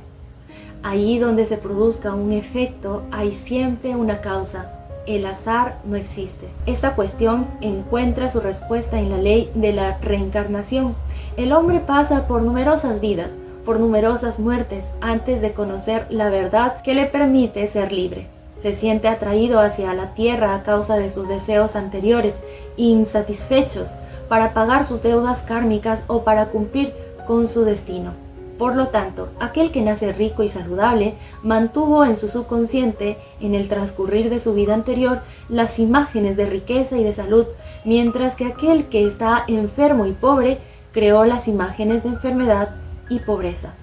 Allí donde se produzca un efecto, hay siempre una causa. El azar no existe. Esta cuestión encuentra su respuesta en la ley de la reencarnación. El hombre pasa por numerosas vidas, por numerosas muertes, antes de conocer la verdad que le permite ser libre. Se siente atraído hacia la tierra a causa de sus deseos anteriores insatisfechos, para pagar sus deudas kármicas o para cumplir con su destino. Por lo tanto, aquel que nace rico y saludable mantuvo en su subconsciente, en el transcurrir de su vida anterior, las imágenes de riqueza y de salud, mientras que aquel que está enfermo y pobre creó las imágenes de enfermedad y pobreza.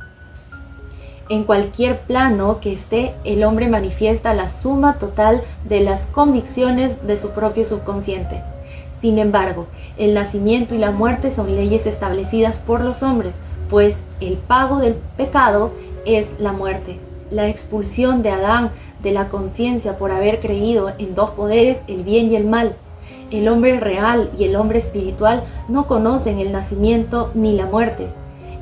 En cualquier plano que esté, el hombre manifiesta la suma total de las convicciones de su propio subconsciente. Sin embargo, el nacimiento y la muerte son leyes establecidas por los hombres, pues el pago del pecado es la muerte. La expulsión de Adán de la conciencia por haber creído en dos poderes, el bien y el mal. El hombre real y el hombre espiritual no conocen el nacimiento ni la muerte.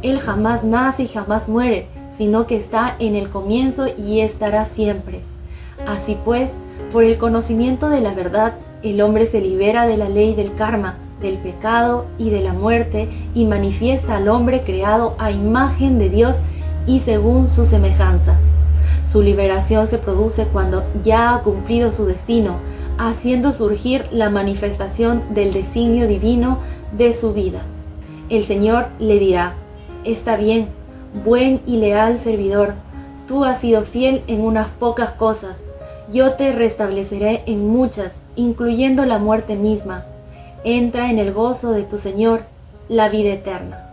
Él jamás nace y jamás muere, sino que está en el comienzo y estará siempre. Así pues, por el conocimiento de la verdad, el hombre se libera de la ley del karma, del pecado y de la muerte, y manifiesta al hombre creado a imagen de Dios y según su semejanza. Su liberación se produce cuando ya ha cumplido su destino, haciendo surgir la manifestación del designio divino de su vida. El Señor le dirá: está bien, buen y leal servidor, tú has sido fiel en unas pocas cosas, yo te restableceré en muchas, incluyendo la muerte misma. Entra en el gozo de tu Señor, la vida eterna.